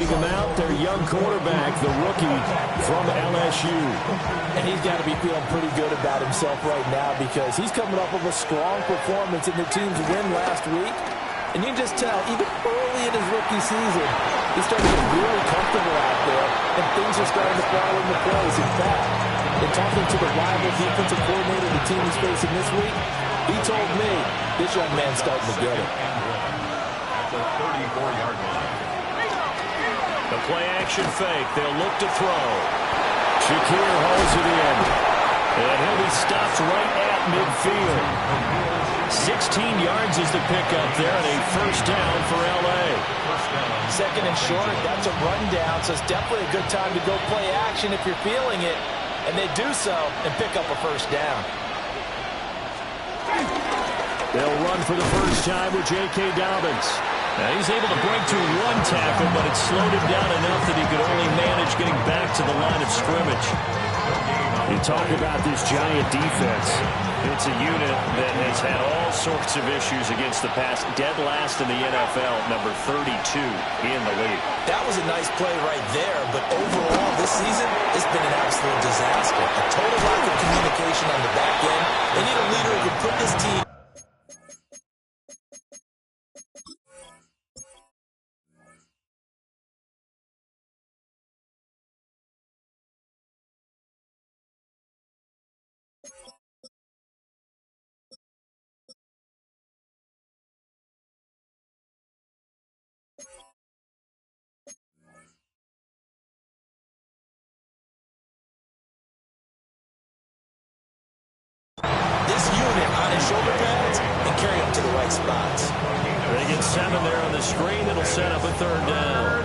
leading them out, their young quarterback, the rookie from LSU. And he's got to be feeling pretty good about himself right now because he's coming off of a strong performance in the team's win last week. And you can just tell, even early in his rookie season, he's starting to get really comfortable out there, and things are starting to fall into place. In fact, in talking to the rival defensive coordinator the team is facing this week, he told me this young man's starting to get it. The 34-yard line. The play-action fake. They'll look to throw. Shakir holds it in. And he'll be stopped right at midfield. 16 yards is the pickup there, and a first down for L.A. Second and short, that's a rundown, so it's definitely a good time to go play action if you're feeling it. And they do so and pick up a first down. They'll run for the first time with J.K. Dobbins. Now he's able to break through one tackle, but it slowed him down enough that he could only manage getting back to the line of scrimmage. You talk about this giant defense. It's a unit that has had all sorts of issues against the pass. Dead last in the NFL, number 32 in the league. That was a nice play right there, but overall this season, it's been an absolute disaster. A total lack of communication on the back end. They need a leader who can put this team. This unit on his shoulder pads and carry him to the right spots. They get 7 there on the screen. It'll set up a third down.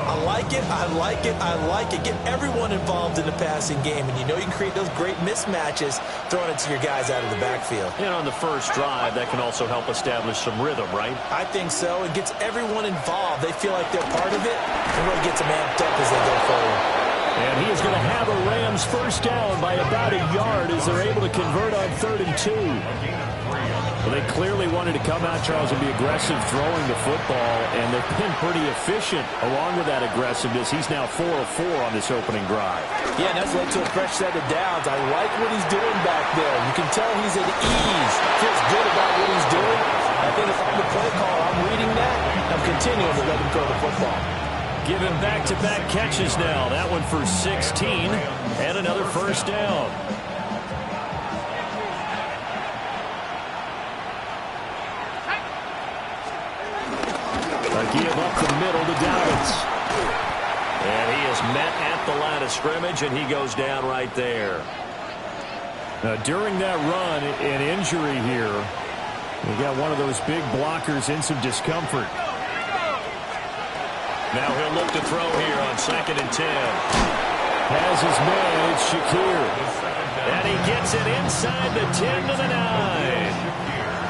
I like it, I like it, I like it. Get everyone involved in the passing game, and you know you can create those great mismatches throwing it to your guys out of the backfield. And on the first drive, that can also help establish some rhythm, right? I think so. It gets everyone involved. They feel like they're part of it, and really gets them amped up as they go forward. And he is going to have a Rams first down by about a yard as they're able to convert on 3rd and 2. Well, they clearly wanted to come out, Charles, and be aggressive throwing the football, and they've been pretty efficient along with that aggressiveness. He's now 4 of 4 on this opening drive. Yeah, and that's led to a fresh set of downs. I like what he's doing back there. You can tell he's at ease, feels good about what he's doing. I think if I'm the play call, I'm reading that. I'm continuing to let him throw the football. Give him back-to-back catches now. That one for 16 and another first down. A give up the middle to Dobbins. And he is met at the line of scrimmage, and he goes down right there. During that run, an injury here. We got one of those big blockers in some discomfort. Now he'll look to throw here on 2nd and 10. Has his man, it's Shakir. And he gets it inside the 10 to the 9.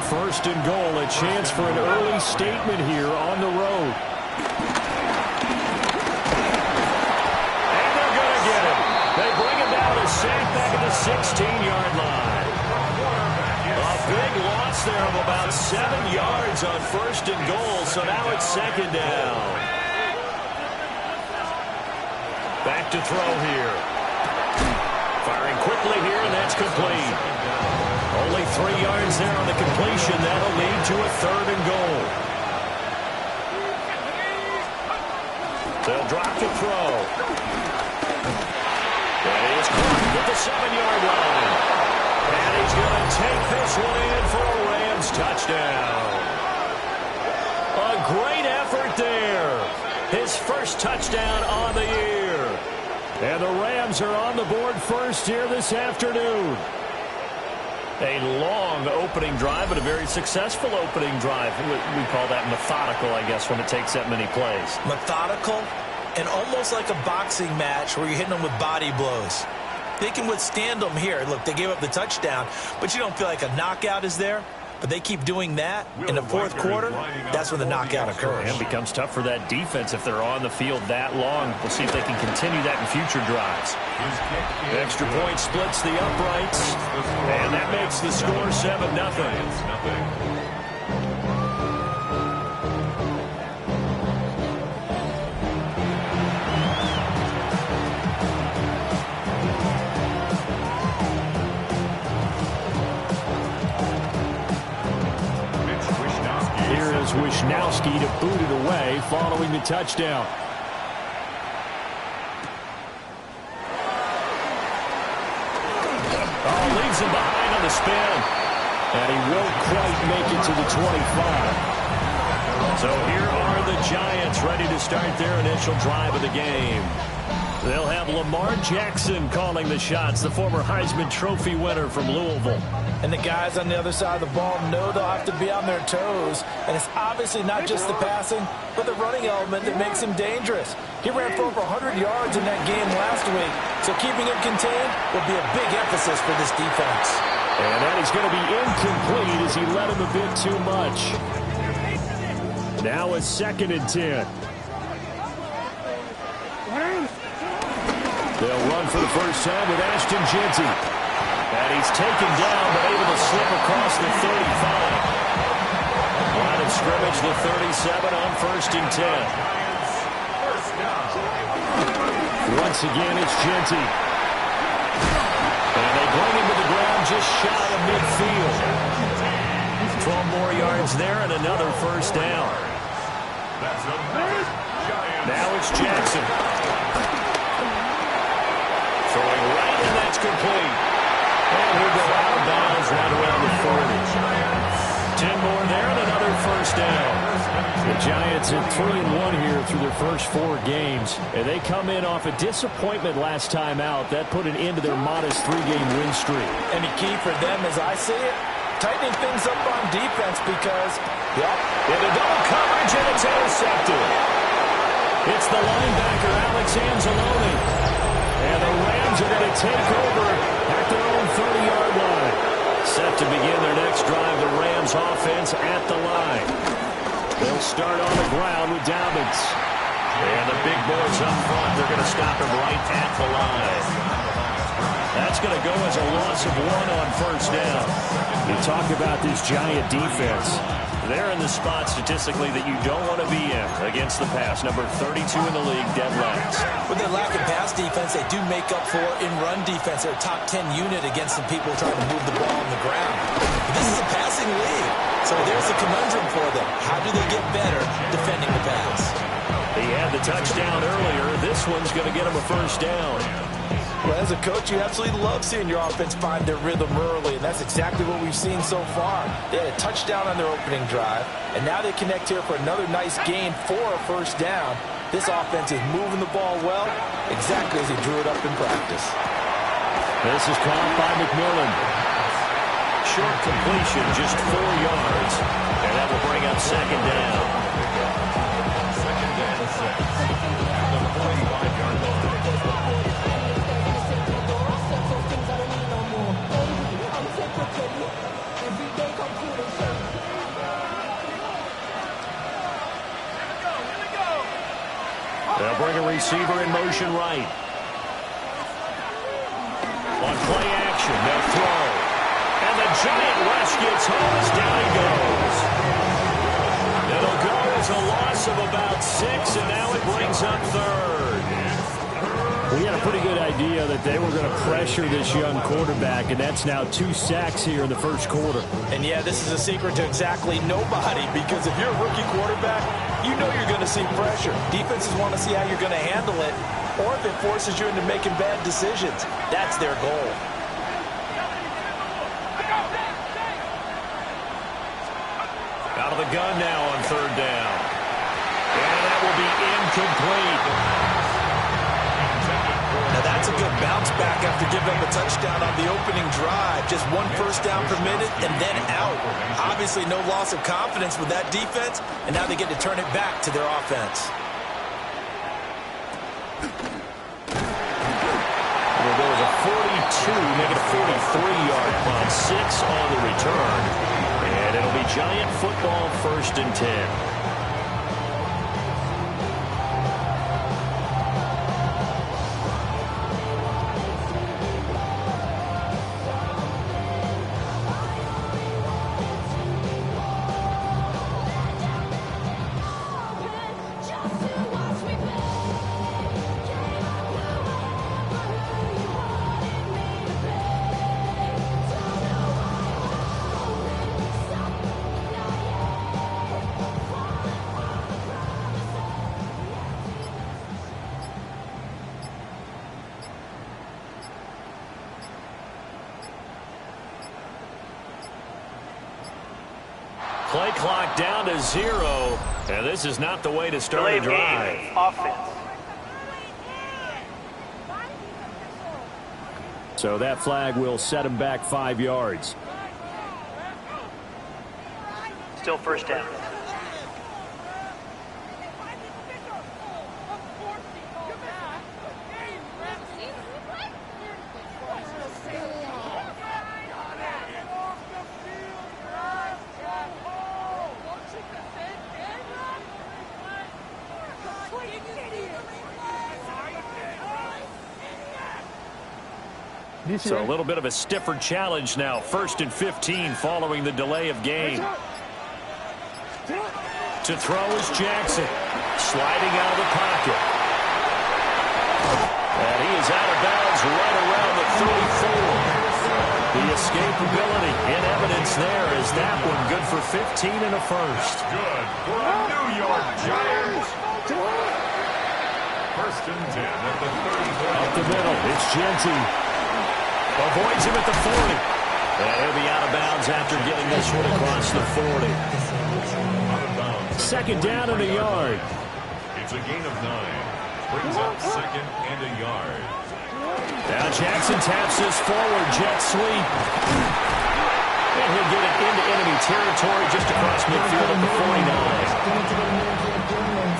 1st and goal, a chance for an early statement here on the road. And they're going to get him. They bring him down to safe back at the 16-yard line. A big loss there of about 7 yards on 1st and goal, so now it's 2nd down. Back to throw here. Firing quickly here, and that's complete. Only 3 yards there on the completion. That'll lead to a 3rd and goal. They'll drop to throw. And he is caught at the 7-yard line. And he's going to take this one in for a Rams touchdown. A great effort there. His first touchdown on the year. And the Rams are on the board first here this afternoon. A long opening drive, but a very successful opening drive. We call that methodical, I guess, when it takes that many plays. Methodical and almost like a boxing match where you're hitting them with body blows. They can withstand them here. Look, they gave up the touchdown, but you don't feel like a knockout is there. But they keep doing that in the 4th quarter. That's when the knockout occurs. And it becomes tough for that defense if they're on the field that long. We'll see if they can continue that in future drives. Extra point splits the uprights. And that makes the score 7-0. Trubisky to boot it away following the touchdown. Oh, leaves him behind on the spin. And he won't quite make it to the 25. So here are the Giants ready to start their initial drive of the game. They'll have Lamar Jackson calling the shots, the former Heisman Trophy winner from Louisville. And the guys on the other side of the ball know they'll have to be on their toes. And it's obviously not just the passing, but the running element that makes him dangerous. He ran for over 100 yards in that game last week, so keeping him contained will be a big emphasis for this defense. And that is going to be incomplete as he led him a bit too much. Now a 2nd and 10. They'll run for the first time with Ashton Jeanty. And he's taken down, but able to slip across the 35. Line of scrimmage, the 37 on 1st and 10. Once again, it's Jeanty. And they bring him to the ground just shy of midfield. 12 more yards there and another first down. Now it's Jackson. Throwing right, and that's complete. And he'll go out of bounds right around the 40. 10 more there and another first down. The Giants at 3-1 here through their first 4 games. And they come in off a disappointment last time out. That put an end to their modest 3-game win streak. And the key for them, as I see it, tightening things up on defense because, into double coverage, and it's intercepted. It's the linebacker, Alex Anzalone. And the Rams are going to take over at their own 30-yard line. Set to begin their next drive, the Rams offense at the line. They'll start on the ground with Dobbins. And the big boys up front, they're going to stop him right at the line. That's going to go as a loss of 1 on first down. You talk about this Giant defense. They're in the spot statistically that you don't want to be in against the pass. Number 32 in the league, dead last. With their lack of pass defense, they do make up for in run defense. They're a top 10 unit against the people trying to move the ball on the ground. But this is a passing league, so there's a conundrum for them. How do they get better defending the pass? He had the touchdown earlier. This one's going to get him a first down. Well, as a coach, you absolutely love seeing your offense find their rhythm early, and that's exactly what we've seen so far. They had a touchdown on their opening drive, and now they connect here for another nice gain for a first down. This offense is moving the ball well, exactly as he drew it up in practice. This is caught by McMillan. Short completion, just 4 yards, and that will bring up 2nd down. They'll bring a receiver in motion right. On play action, they'll throw. And the Giant rush gets home as down he goes. It'll go as a loss of about 6, and now it brings up 3rd. We had a pretty good idea that they were going to pressure this young quarterback, and that's now 2 sacks here in the first quarter. And yeah, this is a secret to exactly nobody, because if you're a rookie quarterback, you know you're going to see pressure. Defenses want to see how you're going to handle it, or if it forces you into making bad decisions. That's their goal. Out of the gun now on 3rd down. And that will be incomplete. Now that's a good bounce back after giving up a touchdown on the opening drive. Just 1 first down permitted and then out. Obviously no loss of confidence with that defense, and now they get to turn it back to their offense. Well, there was a 42, make it a 43-yard punt, 6 on the return. And it'll be Giant football, 1st and 10. clock down to 0. And this is not the way to start a drive. Offense. So that flag will set him back 5 yards. Still first down. So a little bit of a stiffer challenge now. 1st and 15 following the delay of game. To throw is Jackson. Sliding out of the pocket. And he is out of bounds right around the 34. The escapability in evidence there is that one good for 15 and a first. Good for the New York Giants. 1st and 10 at the 34. Up the middle, it's Genty. Avoids him at the 40. And he'll be out of bounds after getting this one across the 40. Second down and a yard. It's a gain of 9. Brings up 2nd and a yard. Now Jackson taps this forward, jet sweep. And he'll get it into enemy territory just across midfield at the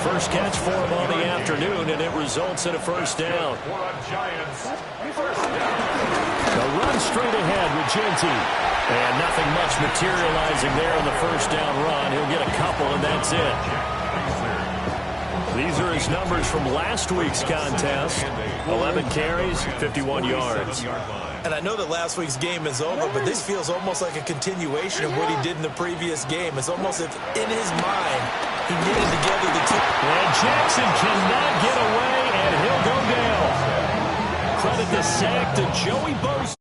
49. First catch for him on the afternoon, and it results in a first down. For the Giants, first down. The run straight ahead with Genty. And nothing much materializing there on the first down run. He'll get a couple, and that's it. These are his numbers from last week's contest. 11 carries, 51 yards. And I know that last week's game is over, but this feels almost like a continuation of what he did in the previous game. It's almost as if in his mind he knitted together the two. And Jackson cannot get away, and he'll go down. Credit the sack to Joey Bosa.